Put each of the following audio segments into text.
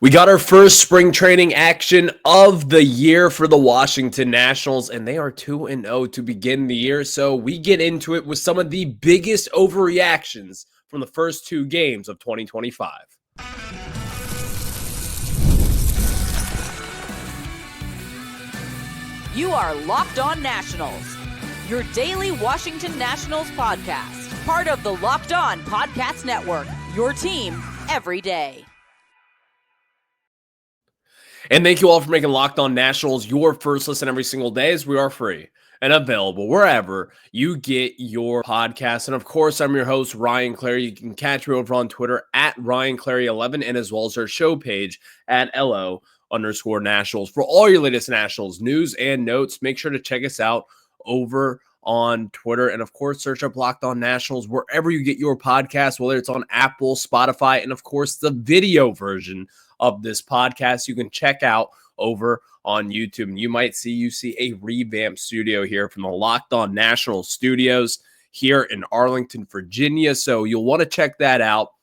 We got our first spring training action of the year for the Washington Nationals, and they are 2-0 to begin the year. So we get into it with some of the biggest overreactions from the first two games of 2025. You are Locked On Nationals, your daily Washington Nationals podcast, part of the Locked On Podcast Network, your team every day. And thank you all for making Locked On Nationals your first listen every single day, as we are free and available wherever you get your podcasts. And of course, I'm your host, Ryan Clary. You can catch me over on Twitter at RyanClary11 and as well as our show page at LO_Nationals. For all your latest Nationals news and notes, make sure to check us out over on Twitter. And of course, search up Locked On Nationals wherever you get your podcast, whether it's on Apple, Spotify, and of course, the video version of this podcast you can check out over on YouTube. And you might see a revamped studio here from the Locked On Nationals studios here in Arlington, Virginia. So you'll want to check that out.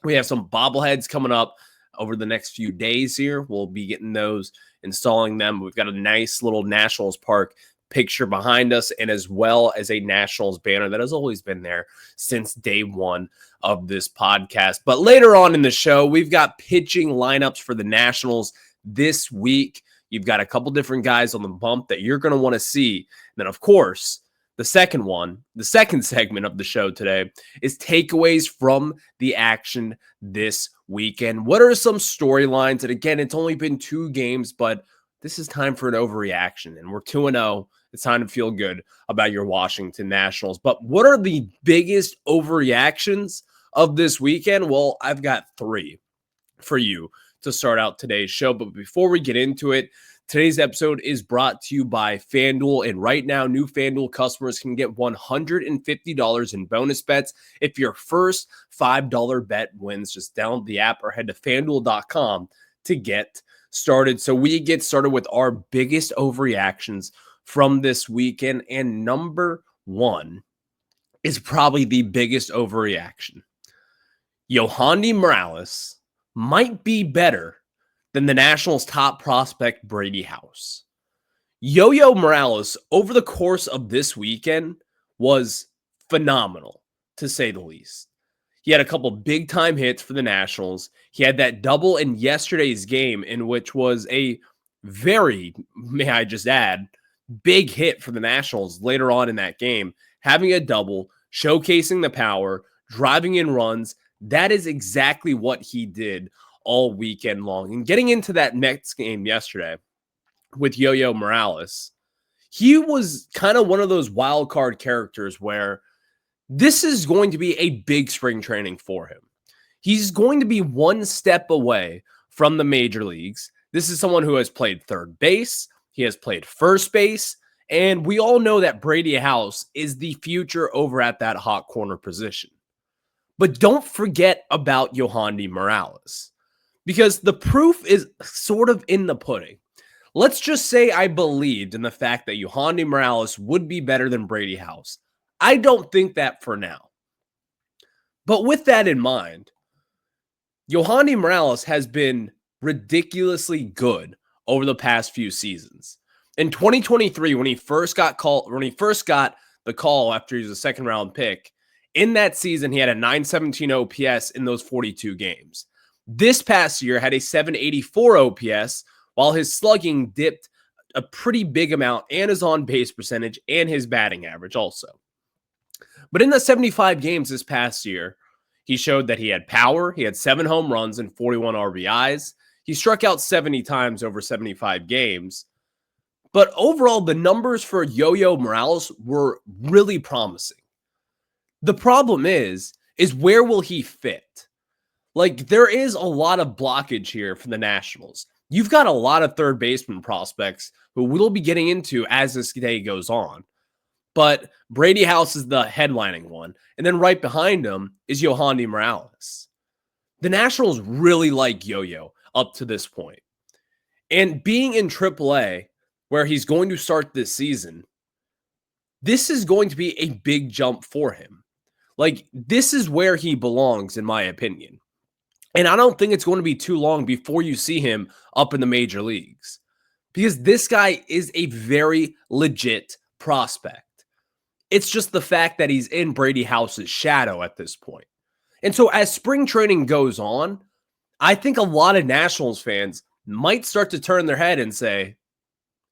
We have some bobbleheads coming up over the next few days here. We'll be getting those, installing them. We've got a nice little Nationals Park picture behind us, and as well as a Nationals banner that has always been there since day one of this podcast. But later on in the show, we've got pitching lineups for the Nationals this week. You've got a couple different guys on the bump that you're going to want to see. And then, of course, the second segment of the show today is takeaways from the action this weekend. What are some storylines? And again, it's only been two games, but this is time for an overreaction, and we're 2-0. It's time to feel good about your Washington Nationals. But what are the biggest overreactions of this weekend? Well, I've got three for you to start out today's show. But before we get into it, today's episode is brought to you by FanDuel. And right now, new FanDuel customers can get $150 in bonus bets if your first $5 bet wins. Just download the app or head to FanDuel.com to get started. So we get started with our biggest overreactions from this weekend. And number one is probably the biggest overreaction. Yohandy Morales might be better than the Nationals' top prospect, Brady House. Yo-Yo Morales, over the course of this weekend, was phenomenal, to say the least. He had a couple big-time hits for the Nationals. He had that double in yesterday's game, in which was a very, may I just add, big hit for the Nationals later on in that game. Having a double, showcasing the power, driving in runs, that is exactly what he did all weekend long. And getting into that next game yesterday with Yo-Yo Morales, he was kind of one of those wild card characters where this is going to be a big spring training for him. He's going to be one step away from the major leagues. This is someone who has played third base. He has played first base. And we all know that Brady House is the future over at that hot corner position. But don't forget about Yohandy Morales, because the proof is sort of in the pudding. Let's just say I believed in the fact that Yohandy Morales would be better than Brady House. I don't think that for now. But with that in mind, Yohandy Morales has been ridiculously good over the past few seasons. In 2023, when he first got the call after he was a second round pick, in that season, he had a 917 OPS in those 42 games. This past year had a 784 OPS, while his slugging dipped a pretty big amount, and his on-base percentage and his batting average also. But in the 75 games this past year, he showed that he had power. He had 7 home runs and 41 RBIs. He struck out 70 times over 75 games. But overall, the numbers for Yo-Yo Morales were really promising. The problem is where will he fit? Like, there is a lot of blockage here for the Nationals. You've got a lot of third baseman prospects who we'll be getting into as this day goes on. But Brady House is the headlining one. And then right behind him is Yohandy Morales. The Nationals really like Yo-Yo up to this point. And being in AAA, where he's going to start this season, this is going to be a big jump for him. Like, this is where he belongs, in my opinion. And I don't think it's going to be too long before you see him up in the major leagues, because this guy is a very legit prospect. It's just the fact that he's in Brady House's shadow at this point. And so as spring training goes on, I think a lot of Nationals fans might start to turn their head and say,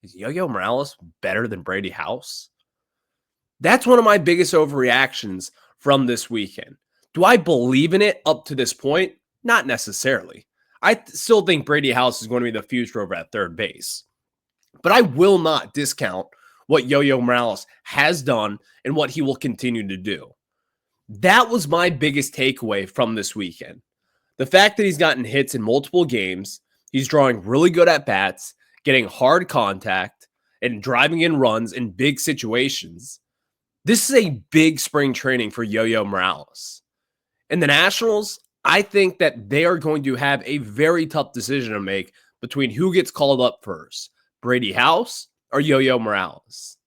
is Yo-Yo Morales better than Brady House? That's one of my biggest overreactions from this weekend. Do I believe in it up to this point? Not necessarily. I still think Brady House is going to be the future over at third base. But I will not discount what Yo-Yo Morales has done and what he will continue to do. That was my biggest takeaway from this weekend. The fact that he's gotten hits in multiple games, he's drawing really good at bats, getting hard contact, and driving in runs in big situations. This is a big spring training for Yo-Yo Morales. And the Nationals, I think that they are going to have a very tough decision to make between who gets called up first, Brady House or Yo-Yo Morales.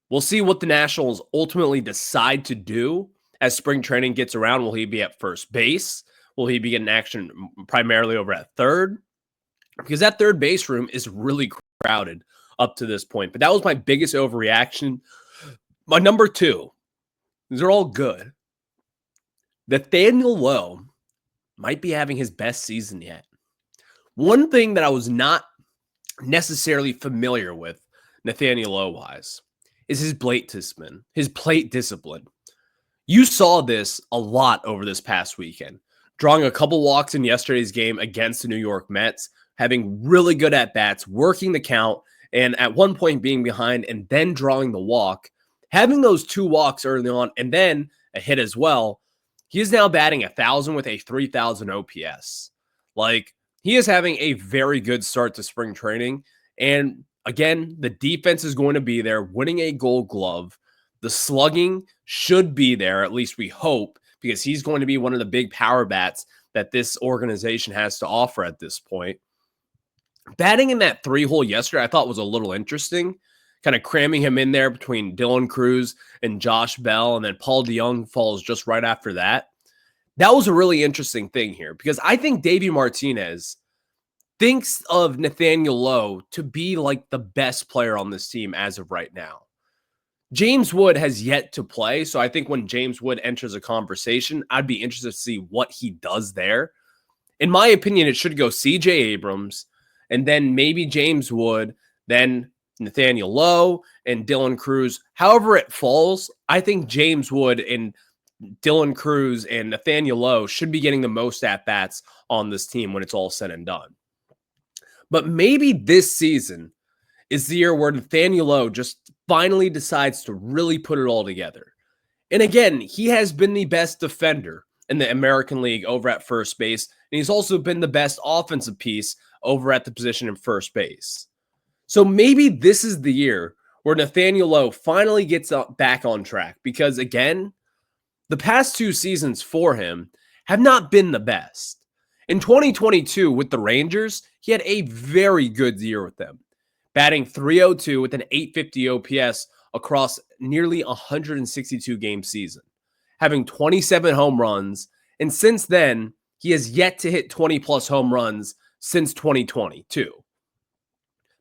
We'll see what the Nationals ultimately decide to do as spring training gets around. Will he be at first base? Will he be getting action primarily over at third? Because that third base room is really crowded up to this point. But that was my biggest overreaction. My number two, these are all good. Nathaniel Lowe might be having his best season yet. One thing that I was not necessarily familiar with Nathaniel Lowe-wise is his plate discipline. You saw this a lot over this past weekend, drawing a couple walks in yesterday's game against the New York Mets, having really good at-bats, working the count, and at one point being behind and then drawing the walk, having those 2 walks early on and then a hit as well. He is now batting 1,000 with a 3,000 OPS. Like, he is having a very good start to spring training. And again, the defense is going to be there, winning a Gold Glove. The slugging should be there, at least we hope, because he's going to be one of the big power bats that this organization has to offer at this point. Batting in that 3-hole yesterday, I thought was a little interesting, kind of cramming him in there between Dylan Cruz and Josh Bell, and then Paul DeJong falls just right after that. That was a really interesting thing here, because I think Davey Martinez thinks of Nathaniel Lowe to be like the best player on this team as of right now. James Wood has yet to play, so I think when James Wood enters a conversation, I'd be interested to see what he does there. In my opinion, it should go C.J. Abrams, and then maybe James Wood, then Nathaniel Lowe and Dylan Cruz. However it falls, I think James Wood and Dylan Cruz and Nathaniel Lowe should be getting the most at-bats on this team when it's all said and done. But maybe this season is the year where Nathaniel Lowe just finally decides to really put it all together. And again, he has been the best defender in the American League over at first base, and he's also been the best offensive piece over at the position in first base. So maybe this is the year where Nathaniel Lowe finally gets back on track, because again, the past 2 seasons for him have not been the best. In 2022 with the Rangers, he had a very good year with them, batting .302 with an .850 OPS across nearly 162 game season, having 27 home runs, and since then, he has yet to hit 20-plus home runs since 2022.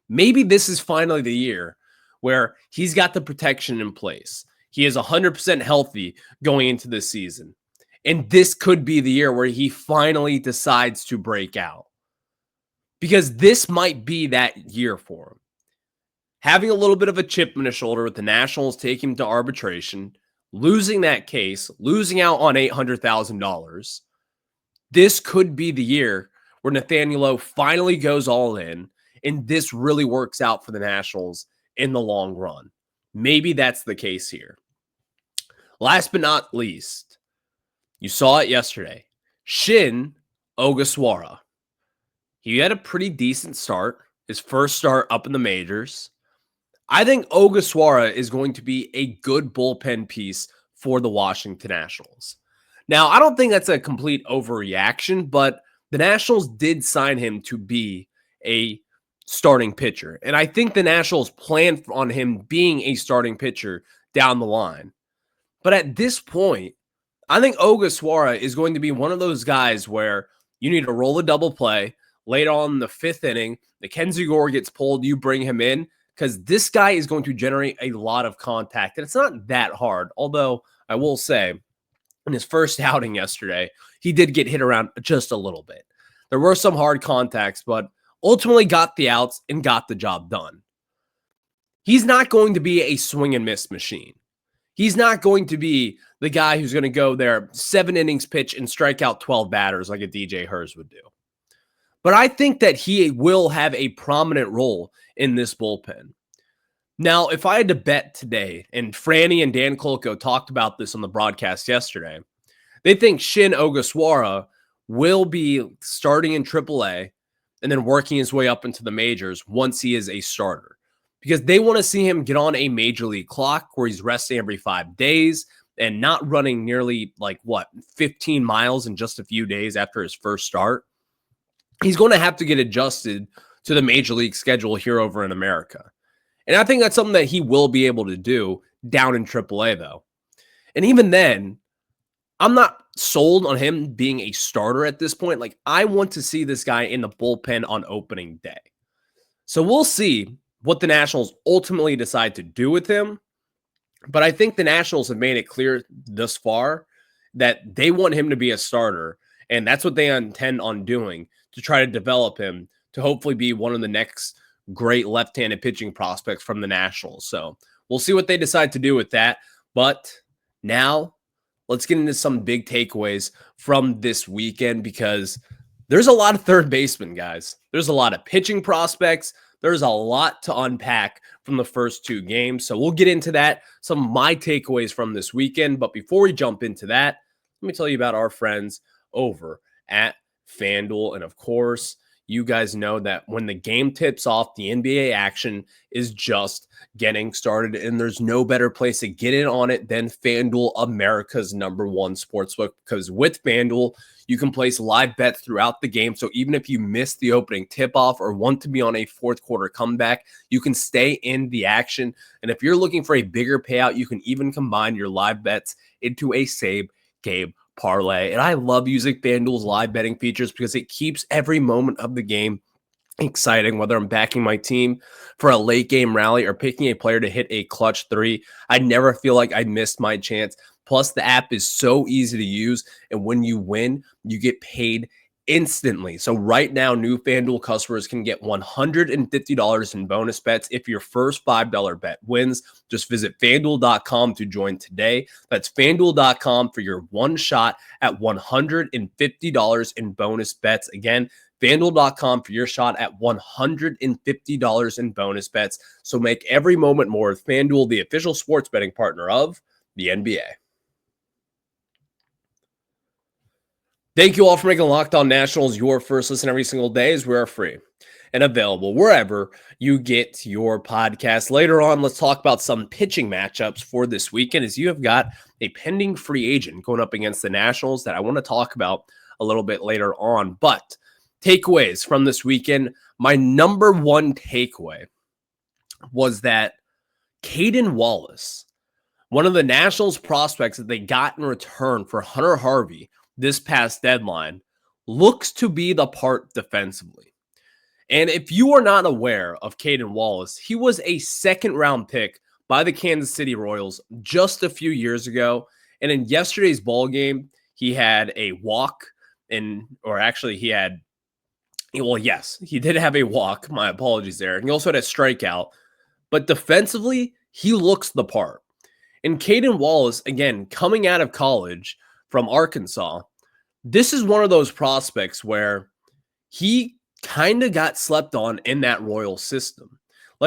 Maybe this is finally the year where he's got the protection in place. He is 100% healthy going into this season. And this could be the year where he finally decides to break out, because this might be that year for him. Having a little bit of a chip on his shoulder with the Nationals taking him to arbitration, losing that case, losing out on $800,000. This could be the year where Nathaniel Lowe finally goes all in, and this really works out for the Nationals in the long run. Maybe that's the case here. Last but not least, you saw it yesterday. Shin Ogasawara. He had a pretty decent start, his first start up in the majors. I think Ogasawara is going to be a good bullpen piece for the Washington Nationals. Now, I don't think that's a complete overreaction, but the Nationals did sign him to be a starting pitcher. And I think the Nationals plan on him being a starting pitcher down the line. But at this point, I think Ogasawara is going to be one of those guys where You need to roll a double play. Late on in the 5th inning, Mackenzie Gore gets pulled. You bring him in because this guy is going to generate a lot of contact. And it's not that hard. Although I will say, in his first outing yesterday, he did get hit around just a little bit. There were some hard contacts, but ultimately got the outs and got the job done. He's not going to be a swing and miss machine. He's not going to be the guy who's going to go there 7 innings pitch and strike out 12 batters like a DJ Hers would do. But I think that he will have a prominent role in this bullpen. Now, if I had to bet today, and Franny and Dan Kolko talked about this on the broadcast yesterday, they think Shin Ogasawara will be starting in AAA and then working his way up into the majors once he is a starter. Because they want to see him get on a major league clock where he's resting every 5 days and not running nearly 15 miles in just a few days after his first start. He's going to have to get adjusted to the major league schedule here over in America. And I think that's something that he will be able to do down in AAA, though. And even then, I'm not sold on him being a starter at this point. I want to see this guy in the bullpen on opening day. So we'll see what the Nationals ultimately decide to do with him. But I think the Nationals have made it clear thus far that they want him to be a starter. And that's what they intend on doing to try to develop him to hopefully be one of the next great left-handed pitching prospects from the Nationals. So we'll see what they decide to do with that. But now let's get into some big takeaways from this weekend, because there's a lot of third basemen, guys. There's a lot of pitching prospects. There's a lot to unpack from the first 2 games. So we'll get into that, some of my takeaways from this weekend. But before we jump into that, let me tell you about our friends over at FanDuel. And of course, you guys know that when the game tips off, the NBA action is just getting started, and there's no better place to get in on it than FanDuel, America's #1 sportsbook, because with FanDuel, you can place live bets throughout the game. So even if you miss the opening tip-off or want to be on a fourth quarter comeback, you can stay in the action. And if you're looking for a bigger payout, you can even combine your live bets into a same game parlay. And I love using FanDuel's live betting features because it keeps every moment of the game exciting. Whether I'm backing my team for a late game rally or picking a player to hit a clutch 3, I never feel like I missed my chance. Plus, the app is so easy to use, and when you win, you get paid instantly. So right now, new FanDuel customers can get $150 in bonus bets if your first $5 bet wins. Just visit FanDuel.com to join today. That's FanDuel.com for your one shot at $150 in bonus bets. Again, FanDuel.com for your shot at $150 in bonus bets. So make every moment more with FanDuel, the official sports betting partner of the NBA. Thank you all for making Locked On Nationals your first listen every single day, as we are free and available wherever you get your podcast. Later on, let's talk about some pitching matchups for this weekend, as you have got a pending free agent going up against the Nationals that I want to talk about a little bit later on. But takeaways from this weekend, my number one takeaway was that Caden Wallace, one of the Nationals prospects that they got in return for Hunter Harvey this past deadline, looks to be the part defensively. And if you are not aware of Caden Wallace, he was a 2nd-round pick by the Kansas City Royals just a few years ago. And in yesterday's ball game, he had a walk, he did have a walk. My apologies there. And he also had a strikeout. But defensively, he looks the part. And Caden Wallace, again, coming out of college from Arkansas, this is one of those prospects where he kind of got slept on in that Royal system.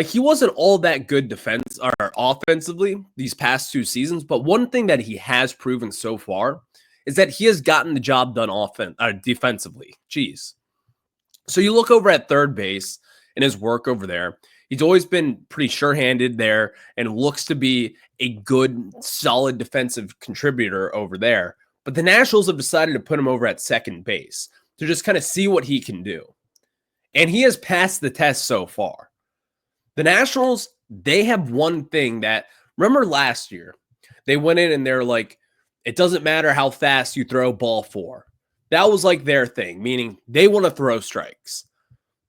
He wasn't all that good offensively these past 2 seasons, but one thing that he has proven so far is that he has gotten the job done defensively. So you look over at third base and his work over there. He's always been pretty sure-handed there and looks to be a good, solid defensive contributor over there. But the Nationals have decided to put him over at second base to just kind of see what he can do. And he has passed the test so far. The Nationals, they have one thing that, remember last year, they went in and they're like, it doesn't matter how fast you throw ball 4. That was like their thing, meaning they want to throw strikes.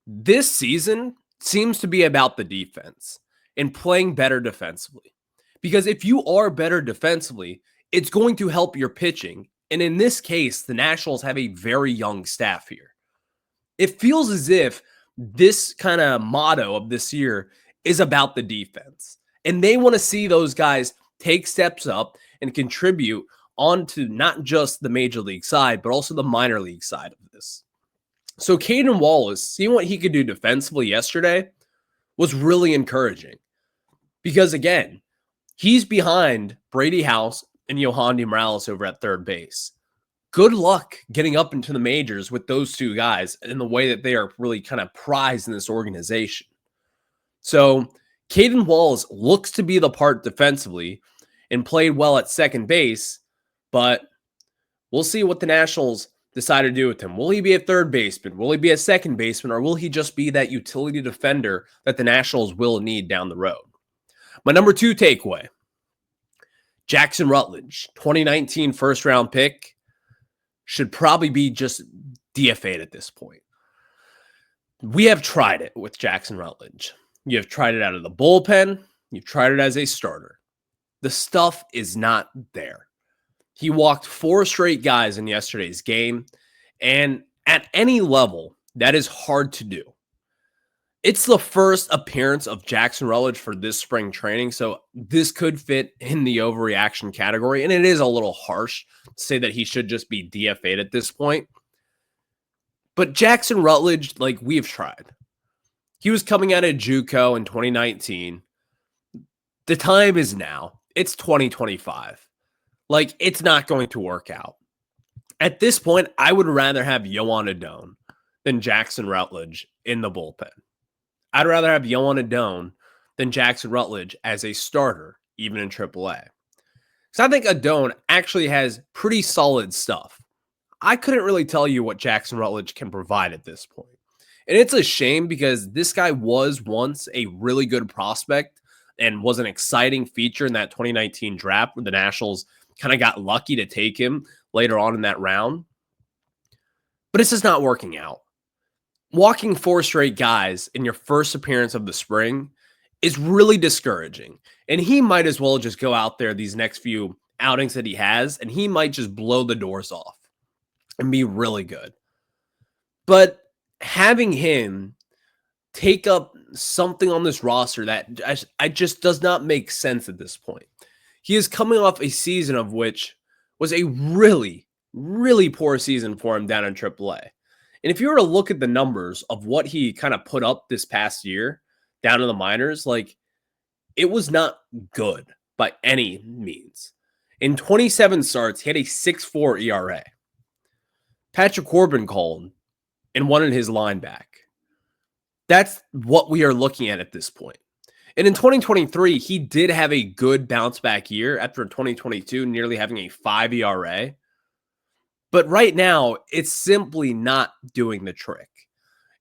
This season seems to be about the defense and playing better defensively. Because if you are better defensively, it's going to help your pitching. And in this case, the Nationals have a very young staff here. It feels as if this kind of motto of this year is about the defense. And they want to see those guys take steps up and contribute onto not just the major league side, but also the minor league side of this. So Caden Wallace, seeing what he could do defensively yesterday was really encouraging. Because again, he's behind Brady House and Yohandy Morales over at third base. Good luck getting up into the majors with those two guys in the way that they are really kind of prized in this organization. So Caden Wallace looks to be the part defensively and played well at second base, but we'll see what the Nationals decide to do with him. Will he be a third baseman? Will he be a second baseman? Or will he just be that utility defender that the Nationals will need down the road? My number 2 takeaway, Jackson Rutledge, 2019 first-round pick, should probably be just DFA'd at this point. We have tried it with Jackson Rutledge. You have tried it out of the bullpen. You've tried it as a starter. The stuff is not there. He walked 4 straight guys in yesterday's game, and at any level, that is hard to do. It's the first appearance of Jackson Rutledge for this spring training, so this could fit in the overreaction category, and it is a little harsh to say that he should just be DFA'd at this point. But Jackson Rutledge, like, we've tried. He was coming out of JUCO in 2019. The time is now. It's 2025. Like, it's not going to work out. At this point, I would rather have Yohan Adone than Jackson Rutledge in the bullpen. I'd rather have Yohan Adone than Jackson Rutledge as a starter, even in AAA. Because I think Adone actually has pretty solid stuff. I couldn't really tell you what Jackson Rutledge can provide at this point. And it's a shame because this guy was once a really good prospect and was an exciting feature in that 2019 draft where the Nationals kind of got lucky to take him later on in that round. But it's just not working out. Walking 4 straight guys in your first appearance of the spring is really discouraging. And he might as well just go out there these next few outings that he has, and he might just blow the doors off and be really good. But having him take up something on this roster that I just does not make sense at this point. He is coming off a season of which was a really, really poor season for him down in AAA. And if you were to look at the numbers of what he kind of put up this past year down in the minors, like, it was not good by any means. In 27 starts, he had a 6.4 ERA. Patrick Corbin called and wanted his line back. That's what we are looking at this point. And in 2023, he did have a good bounce back year after 2022, nearly having a 5 ERA. But right now, it's simply not doing the trick.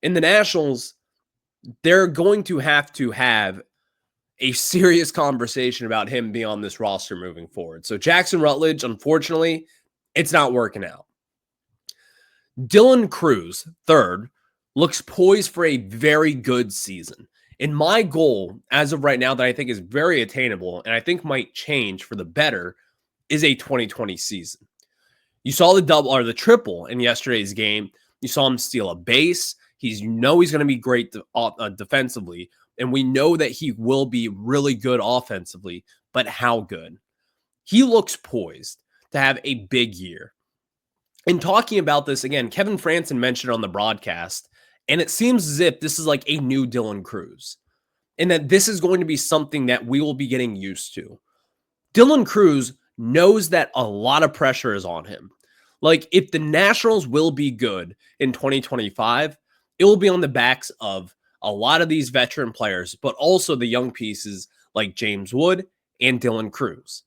In the Nationals, they're going to have a serious conversation about him being on this roster moving forward. So Jackson Rutledge, unfortunately, it's not working out. Dylan Cruz, third, looks poised for a very good season. And my goal, as of right now, that I think is very attainable and I think might change for the better, is a 2020 season. You saw the double or the triple in yesterday's game. You saw him steal a base. He's going to be great defensively, and we know that he will be really good offensively, but how good? He looks poised to have a big year. In talking about this, again, Kevin Franson mentioned on the broadcast, and it seems as if this is like a new Dylan Cruz, and that this is going to be something that we will be getting used to. Dylan Cruz knows that a lot of pressure is on him. Like, if the Nationals will be good in 2025, it will be on the backs of a lot of these veteran players, but also the young pieces like James Wood and Dylan Cruz.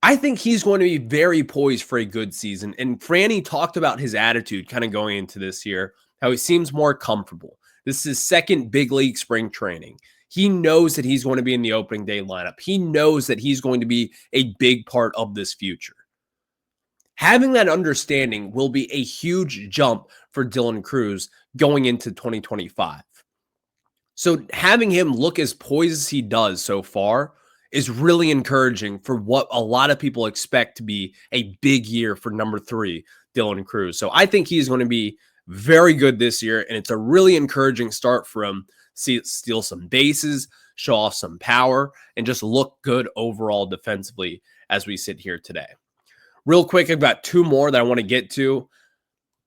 I think he's going to be very poised for a good season. And Franny talked about his attitude kind of going into this year, how he seems more comfortable. This is his second big league spring training. He knows that he's going to be in the opening day lineup. He knows that he's going to be a big part of this future. Having that understanding will be a huge jump for Dylan Cruz going into 2025. So having him look as poised as he does so far is really encouraging for what a lot of people expect to be a big year for number 3, Dylan Cruz. So I think he's going to be very good this year, and it's a really encouraging start for him. Steal some bases, show off some power, and just look good overall defensively as we sit here today. Real quick, I've got 2 more that I want to get to.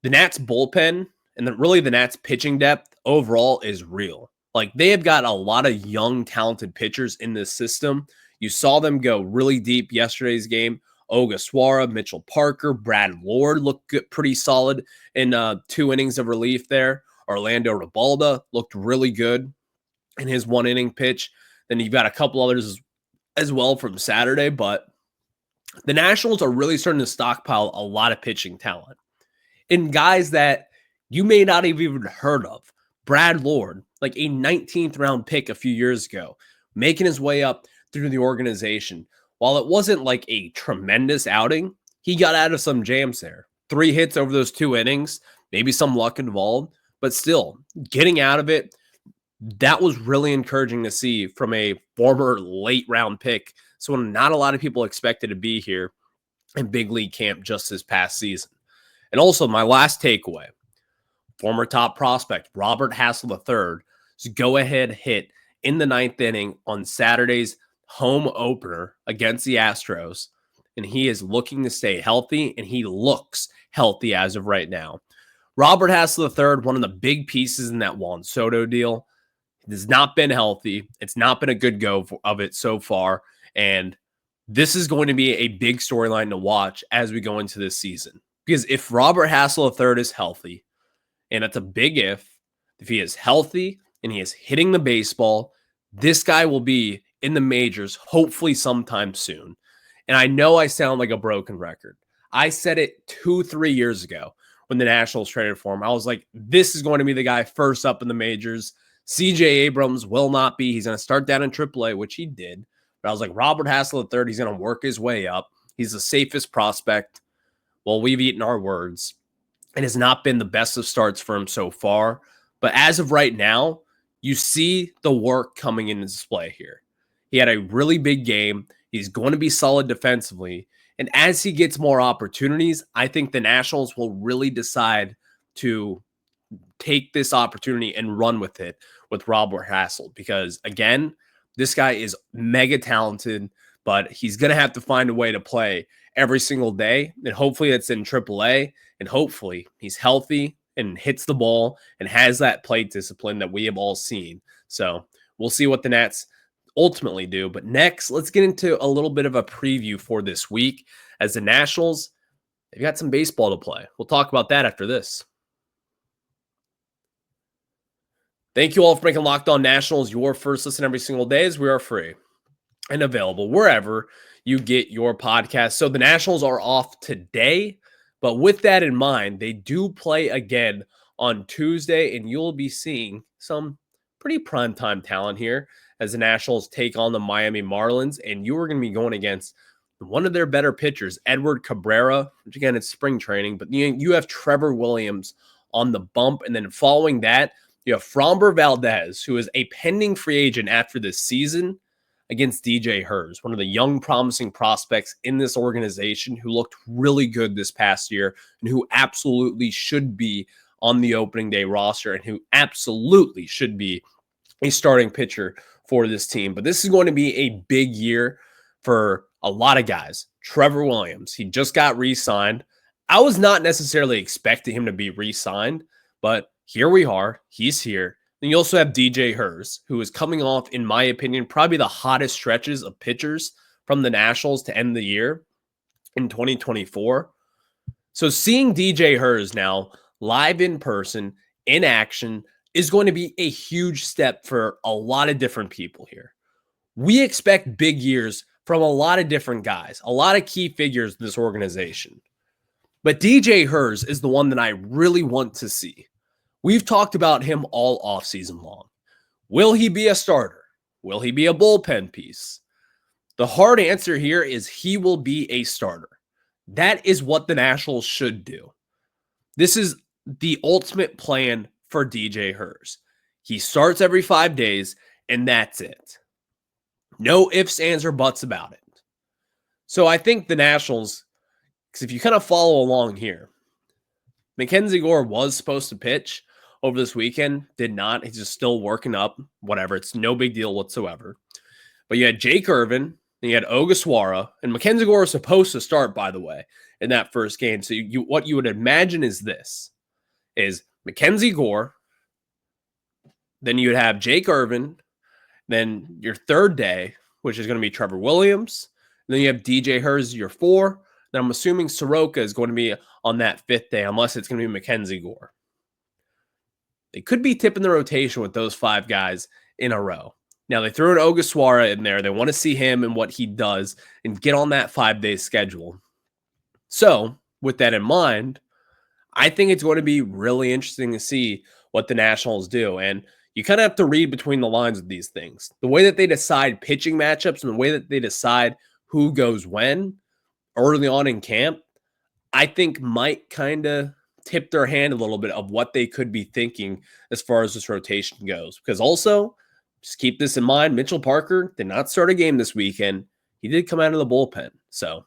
The Nats bullpen and really the Nats pitching depth overall is real. Like, they have got a lot of young, talented pitchers in this system. You saw them go really deep yesterday's game. Ogasawara, Mitchell Parker, Brad Lord looked good, pretty solid in 2 innings of relief there. Orlando Ribalda looked really good in his 1-inning pitch. Then you've got a couple others as well from Saturday, but the Nationals are really starting to stockpile a lot of pitching talent. And guys that you may not have even heard of. Brad Lord, like a 19th round pick a few years ago, making his way up through the organization. While it wasn't like a tremendous outing, he got out of some jams there. 3 hits over those 2 innings, maybe some luck involved, but still getting out of it. That was really encouraging to see from a former late round pick. So not a lot of people expected to be here in big league camp just this past season. And also my last takeaway, former top prospect Robert Hassel III's go-ahead hit in the 9th inning on Saturday's home opener against the Astros. And he is looking to stay healthy, and he looks healthy as of right now. Robert Hassel III, one of the big pieces in that Juan Soto deal, has not been healthy. It's not been a good go of it so far. And this is going to be a big storyline to watch as we go into this season. Because if Robert Hassel III is healthy, and it's a big if he is healthy and he is hitting the baseball, this guy will be in the majors hopefully sometime soon. And I know I sound like a broken record. I said it 2-3 years ago when the Nationals traded for him. I was like, this is going to be the guy first up in the majors. CJ Abrams will not be. He's going to start down in AAA, which he did. But I was like, Robert Hassel III, he's going to work his way up. He's the safest prospect. Well, we've eaten our words. It has not been the best of starts for him so far. But as of right now, you see the work coming into display here. He had a really big game. He's going to be solid defensively. And as he gets more opportunities, I think the Nationals will really decide to take this opportunity and run with it with Robert Hassel. Because, again, this guy is mega talented, but he's going to have to find a way to play every single day. And hopefully it's in AAA. And hopefully he's healthy and hits the ball and has that plate discipline that we have all seen. So we'll see what the Nats ultimately do. But next, let's get into a little bit of a preview for this week as the Nationals, they've got some baseball to play. We'll talk about that after this. Thank you all for making Locked On Nationals your first listen every single day, as we are free and available wherever you get your podcast. So the Nationals are off today, but with that in mind, they do play again on Tuesday, and you'll be seeing some pretty primetime talent here as the Nationals take on the Miami Marlins, and you are going to be going against one of their better pitchers, Edward Cabrera, which again, it's spring training, but you have Trevor Williams on the bump, and then following that, you have Framber Valdez, who is a pending free agent after this season, against DJ Hers, one of the young, promising prospects in this organization who looked really good this past year and who absolutely should be on the opening day roster and who absolutely should be a starting pitcher for this team. But this is going to be a big year for a lot of guys. Trevor Williams, he just got re-signed. I was not necessarily expecting him to be re-signed, but here we are. He's here. Then you also have DJ Hers, who is coming off, in my opinion, probably the hottest stretches of pitchers from the Nationals to end the year in 2024. So seeing DJ Hers now live in person, in action, is going to be a huge step for a lot of different people here. We expect big years from a lot of different guys, a lot of key figures in this organization. But DJ Hers is the one that I really want to see. We've talked about him all offseason long. Will he be a starter? Will he be a bullpen piece? The hard answer here is he will be a starter. That is what the Nationals should do. This is the ultimate plan for DJ Hers. He starts every 5 days, and that's it. No ifs, ands, or buts about it. So I think the Nationals, because if you kind of follow along here, Mackenzie Gore was supposed to pitch over this weekend, did not. He's just still working up, whatever. It's no big deal whatsoever. But you had Jake Irvin, and you had Ogasawara, and Mackenzie Gore was supposed to start, by the way, in that first game. So what you would imagine is this, is Mackenzie Gore, then you would have Jake Irvin, then your third day, which is going to be Trevor Williams, and then you have DJ Hers, your 4. Then I'm assuming Soroka is going to be on that 5th day, unless it's going to be Mackenzie Gore. They could be tipping the rotation with those 5 guys in a row. Now, they threw an Ogasawara in there. They want to see him and what he does and get on that 5-day schedule. So, with that in mind, I think it's going to be really interesting to see what the Nationals do. And you kind of have to read between the lines of these things. The way that they decide pitching matchups and the way that they decide who goes when early on in camp, I think might kind of tip their hand a little bit of what they could be thinking as far as this rotation goes. Because also, just keep this in mind, Mitchell Parker did not start a game this weekend. He did come out of the bullpen. So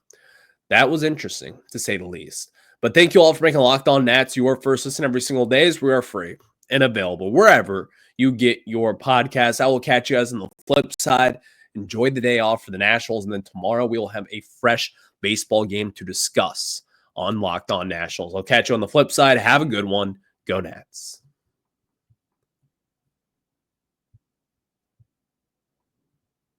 that was interesting, to say the least. But thank you all for making Locked On Nats your first listen every single day, as we are free and available wherever you get your podcasts. I will catch you guys on the flip side. Enjoy the day off for the Nationals, and then tomorrow we will have a fresh baseball game to discuss on Locked On Nationals. I'll catch you on the flip side. Have a good one. Go Nats.